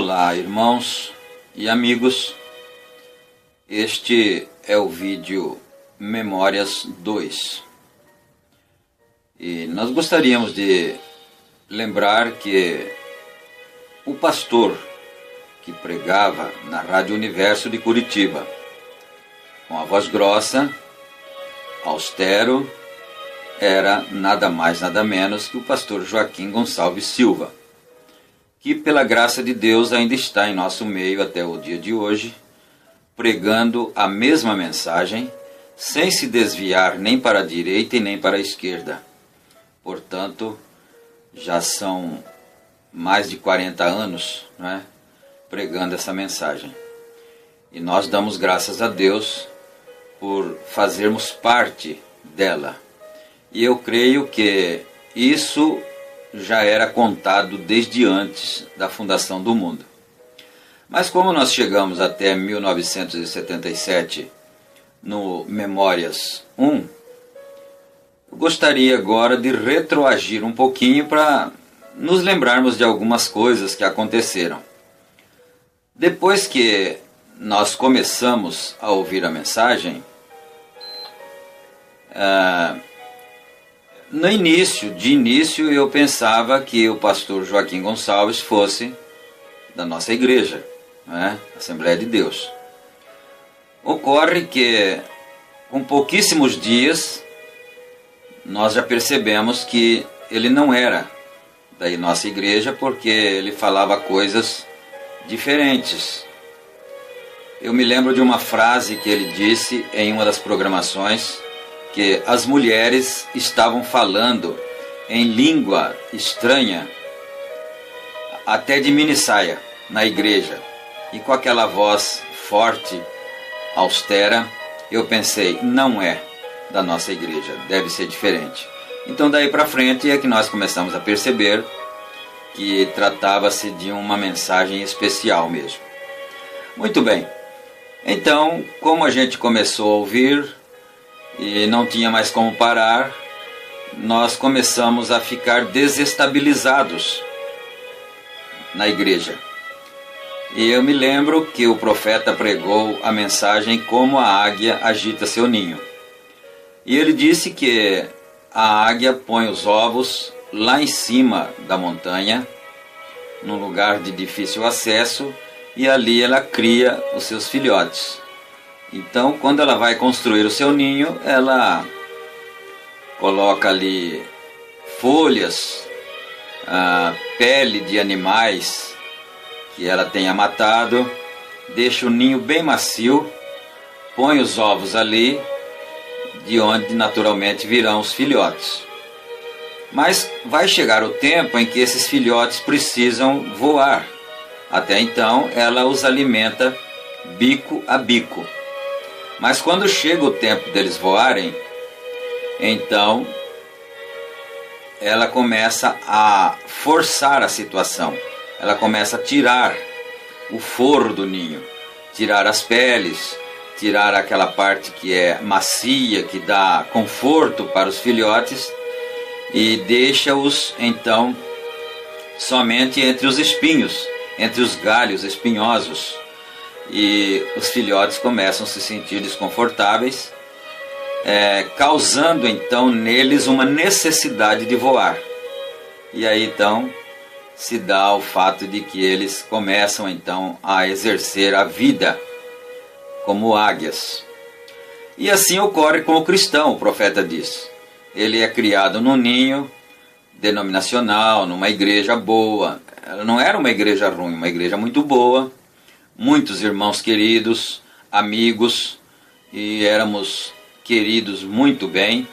Olá, irmãos e amigos. Este é o vídeo Memórias 2. E nós gostaríamos de lembrar que o pastor que pregava na Rádio Universo de Curitiba, com a voz grossa, austero, era nada mais nada menos que o pastor Joaquim Gonçalves Silva, que pela graça de Deus ainda está em nosso meio até o dia de hoje, pregando a mesma mensagem, sem se desviar nem para a direita e nem para a esquerda. Portanto, já são mais de 40 anos, né, pregando essa mensagem. E nós damos graças a Deus por fazermos parte dela. E eu creio que isso já era contado desde antes da fundação do mundo. Mas como nós chegamos até 1977 no Memórias 1, eu gostaria agora de retroagir um pouquinho para nos lembrarmos de algumas coisas que aconteceram. Depois que nós começamos a ouvir a mensagem, de início eu pensava que o pastor Joaquim Gonçalves fosse da nossa igreja, né? Assembleia de Deus. Ocorre que com pouquíssimos dias nós já percebemos que ele não era da nossa igreja, porque ele falava coisas diferentes. Eu me lembro de uma frase que ele disse em uma das programações, que as mulheres estavam falando em língua estranha, até de minissaia, na igreja. E com aquela voz forte, austera, eu pensei, não é da nossa igreja, deve ser diferente. Então daí para frente é que nós começamos a perceber que tratava-se de uma mensagem especial mesmo. Muito bem, então como a gente começou a ouvir e não tinha mais como parar, nós começamos a ficar desestabilizados na igreja. E eu me lembro que o profeta pregou a mensagem como a águia agita seu ninho. E ele disse que a águia põe os ovos lá em cima da montanha, num lugar de difícil acesso, e ali ela cria os seus filhotes. Então, quando ela vai construir o seu ninho, ela coloca ali folhas, pele de animais que ela tenha matado, deixa o ninho bem macio, põe os ovos ali, de onde naturalmente virão os filhotes. Mas vai chegar o tempo em que esses filhotes precisam voar. Até então, ela os alimenta bico a bico. Mas quando chega o tempo deles voarem, então ela começa a forçar a situação. Ela começa a tirar o forro do ninho, tirar as peles, tirar aquela parte que é macia, que dá conforto para os filhotes, e deixa-os então somente entre os espinhos, entre os galhos espinhosos. E os filhotes começam a se sentir desconfortáveis, causando então neles uma necessidade de voar. E aí então se dá o fato de que eles começam então a exercer a vida como águias. E assim ocorre com o cristão, o profeta diz. Ele é criado num ninho denominacional, numa igreja boa. Ela não era uma igreja ruim, uma igreja muito boa, muitos irmãos queridos, amigos, e éramos queridos muito bem.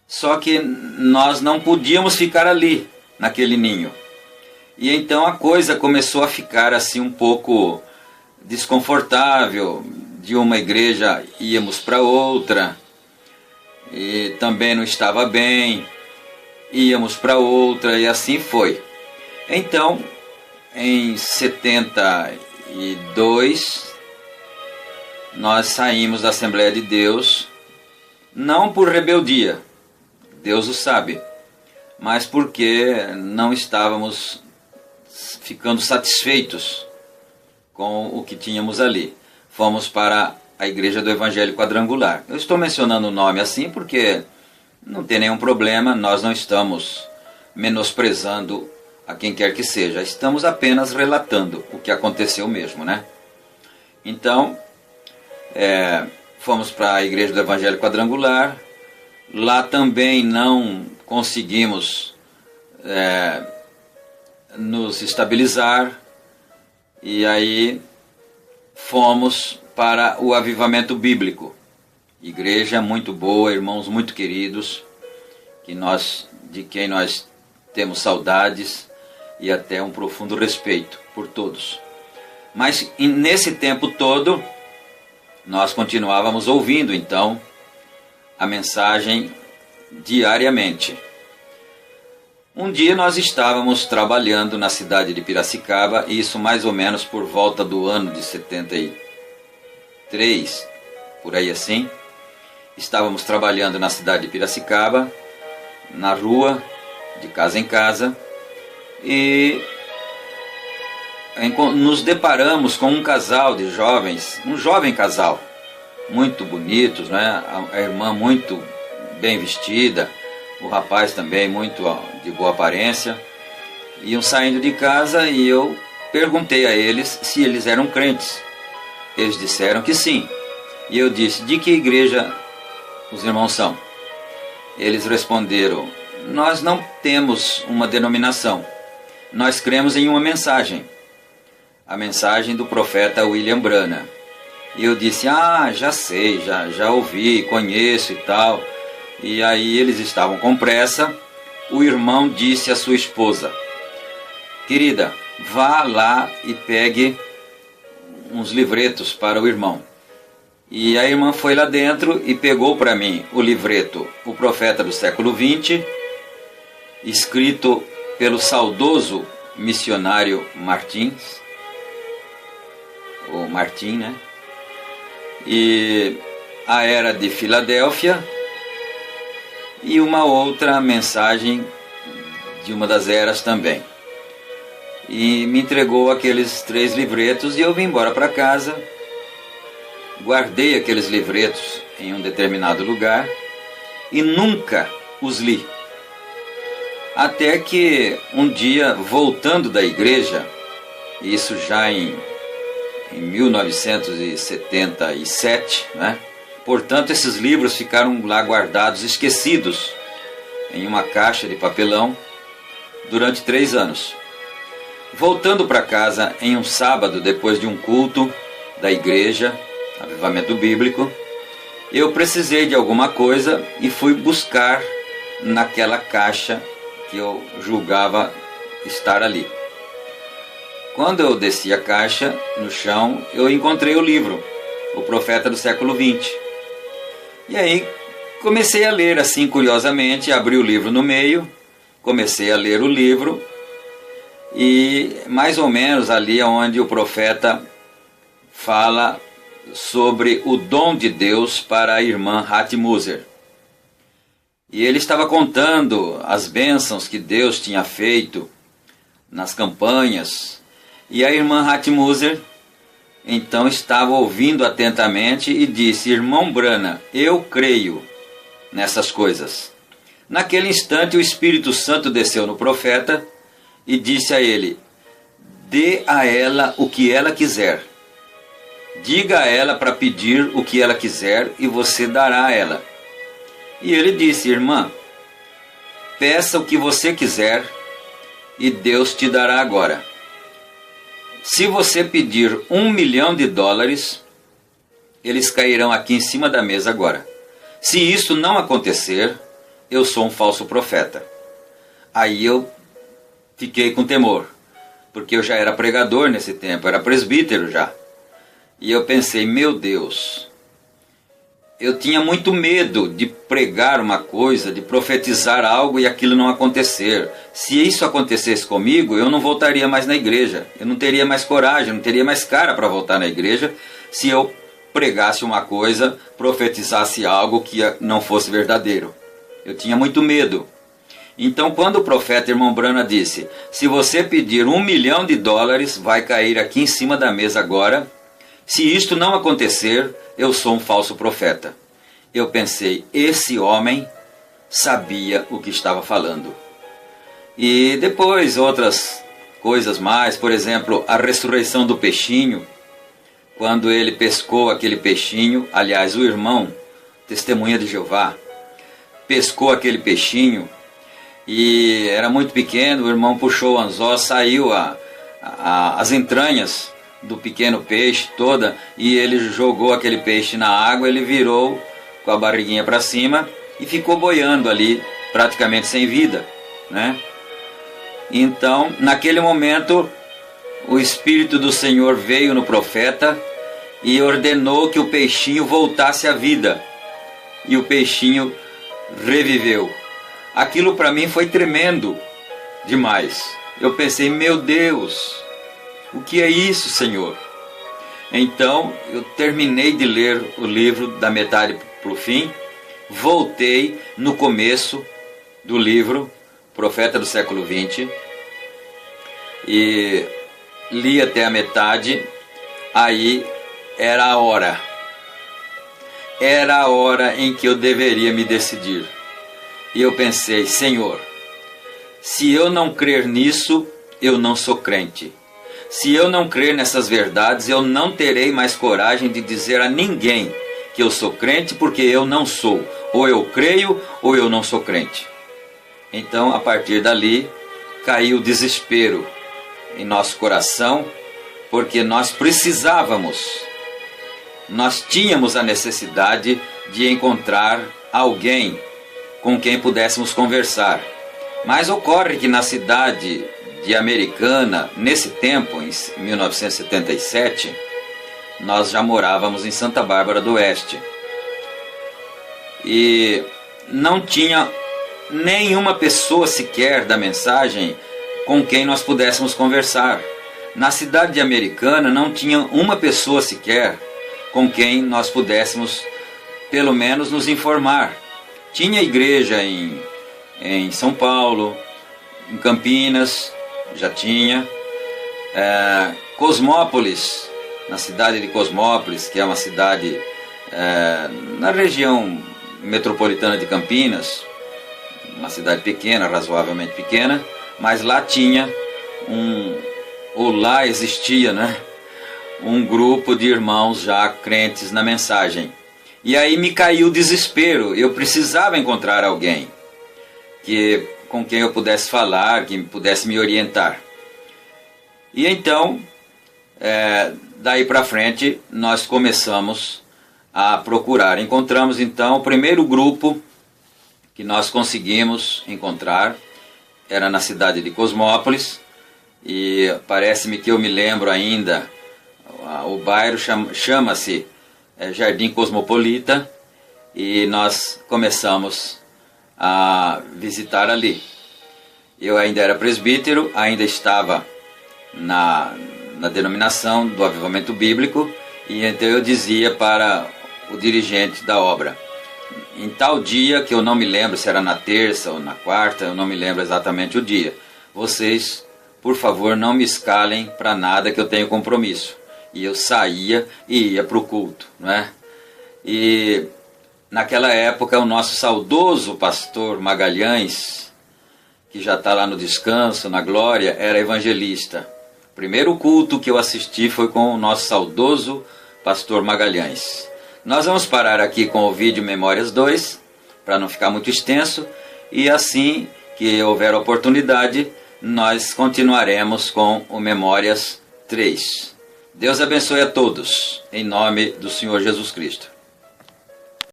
Só que nós não podíamos ficar ali, naquele ninho. E então a coisa começou a ficar assim um pouco desconfortável. De uma igreja íamos para outra, e também não estava bem, íamos para outra, e assim foi. Então, em 72, nós saímos da Assembleia de Deus, não por rebeldia, Deus o sabe, mas porque não estávamos ficando satisfeitos com o que tínhamos ali. Fomos para a Igreja do Evangelho Quadrangular. Eu estou mencionando o nome assim porque não tem nenhum problema, nós não estamos menosprezando a quem quer que seja, estamos apenas relatando o que aconteceu mesmo, né? Então, fomos para a Igreja do Evangelho Quadrangular. Lá também não conseguimos nos estabilizar, e aí fomos para o Avivamento Bíblico. Igreja muito boa, irmãos muito queridos, de quem nós temos saudades e até um profundo respeito por todos. Mas nesse tempo todo, nós continuávamos ouvindo então a mensagem diariamente. Um dia nós estávamos trabalhando na cidade de Piracicaba, e isso mais ou menos por volta do ano de 73, por aí assim. Estávamos trabalhando na cidade de Piracicaba, na rua, de casa em casa, e nos deparamos com um casal de jovens, um jovem casal, muito bonitos, né? A irmã muito bem vestida, o rapaz também muito de boa aparência. Iam saindo de casa e eu perguntei a eles se eles eram crentes. Eles disseram que sim. E eu disse: de que igreja os irmãos são? Eles responderam: nós não temos uma denominação, nós cremos em uma mensagem, a mensagem do profeta William Branham. E eu disse: já sei, já ouvi, conheço e tal. E aí eles estavam com pressa. O irmão disse à sua esposa: querida, vá lá e pegue uns livretos para o irmão. E a irmã foi lá dentro e pegou para mim o livreto O Profeta do Século XX, escrito pelo saudoso missionário Martins, ou Martim, né? E a Era de Filadélfia, e uma outra mensagem de uma das eras também. E me entregou aqueles 3 livretos e eu vim embora para casa. Guardei aqueles livretos em um determinado lugar e nunca os li. Até que um dia, voltando da igreja, isso já em 1977, né? Portanto, esses livros ficaram lá guardados, esquecidos, em uma caixa de papelão, durante 3 anos. Voltando para casa em um sábado, depois de um culto da igreja, Avivamento Bíblico, eu precisei de alguma coisa e fui buscar naquela caixa que eu julgava estar ali. Quando eu desci a caixa no chão, eu encontrei o livro, O Profeta do Século XX. E aí comecei a ler assim curiosamente, abri o livro no meio, comecei a ler o livro, e mais ou menos ali onde o profeta fala sobre o dom de Deus para a irmã Hattie Moser. E ele estava contando as bênçãos que Deus tinha feito nas campanhas, e a irmã Hattie Moser então estava ouvindo atentamente e disse: irmão Branham, eu creio nessas coisas. Naquele instante o Espírito Santo desceu no profeta e disse a ele: dê a ela o que ela quiser. Diga a ela para pedir o que ela quiser e você dará a ela. E ele disse: irmã, peça o que você quiser e Deus te dará agora. Se você pedir $1 milhão, eles cairão aqui em cima da mesa agora. Se isso não acontecer, eu sou um falso profeta. Aí eu fiquei com temor, porque eu já era pregador nesse tempo, era presbítero já. E eu pensei: meu Deus, eu tinha muito medo de pregar uma coisa, de profetizar algo e aquilo não acontecer. Se isso acontecesse comigo, eu não voltaria mais na igreja. Eu não teria mais coragem, não teria mais cara para voltar na igreja se eu pregasse uma coisa, profetizasse algo que não fosse verdadeiro. Eu tinha muito medo. Então, quando o profeta irmão Brana disse, se você pedir $1 milhão, vai cair aqui em cima da mesa agora. Se isto não acontecer, eu sou um falso profeta. Eu pensei, esse homem sabia o que estava falando. E depois outras coisas mais, por exemplo, a ressurreição do peixinho, quando ele pescou aquele peixinho, aliás, o irmão, testemunha de Jeová, pescou aquele peixinho e era muito pequeno, o irmão puxou o anzol, saiu as entranhas do pequeno peixe toda, e ele jogou aquele peixe na água, ele virou com a barriguinha para cima e ficou boiando ali, praticamente sem vida, né? Então, naquele momento, o Espírito do Senhor veio no profeta e ordenou que o peixinho voltasse à vida, e o peixinho reviveu. Aquilo para mim foi tremendo demais. Eu pensei, meu Deus, o que é isso, Senhor? Então, eu terminei de ler o livro da metade para o fim, voltei no começo do livro, Profeta do século XX, e li até a metade. Aí era a hora em que eu deveria me decidir. E eu pensei, Senhor, se eu não crer nisso, eu não sou crente. Se eu não crer nessas verdades, eu não terei mais coragem de dizer a ninguém que eu sou crente, porque eu não sou. Ou eu creio, ou eu não sou crente. Então, a partir dali, caiu o desespero em nosso coração, porque nós precisávamos, nós tínhamos a necessidade de encontrar alguém com quem pudéssemos conversar. Mas ocorre que na cidade de Americana, nesse tempo, em 1977, nós já morávamos em Santa Bárbara do Oeste. E não tinha nenhuma pessoa sequer da mensagem com quem nós pudéssemos conversar. Na cidade de Americana não tinha uma pessoa sequer com quem nós pudéssemos, pelo menos, nos informar. Tinha igreja em São Paulo, em Campinas, já tinha. Cosmópolis, na cidade de Cosmópolis, que é uma cidade na região metropolitana de Campinas, uma cidade pequena, razoavelmente pequena, mas lá tinha lá existia, né, um grupo de irmãos já crentes na mensagem. E aí me caiu o desespero, eu precisava encontrar alguém com quem eu pudesse falar, que pudesse me orientar. E então, daí para frente, nós começamos a procurar. Encontramos então o primeiro grupo que nós conseguimos encontrar, era na cidade de Cosmópolis, e parece-me que eu me lembro ainda, o bairro chama-se Jardim Cosmopolita, e nós começamos a visitar ali. Eu ainda era presbítero, ainda estava na denominação do Avivamento Bíblico, e então eu dizia para o dirigente da obra, em tal dia, que eu não me lembro se era na terça ou na quarta, eu não me lembro exatamente o dia, vocês, por favor, não me escalem para nada, que eu tenho compromisso. E eu saía e ia para o culto, não é? E naquela época o nosso saudoso pastor Magalhães, que já está lá no descanso, na glória, era evangelista. O primeiro culto que eu assisti foi com o nosso saudoso pastor Magalhães. Nós vamos parar aqui com o vídeo Memórias 2, para não ficar muito extenso, e assim que houver oportunidade, nós continuaremos com o Memórias 3. Deus abençoe a todos, em nome do Senhor Jesus Cristo.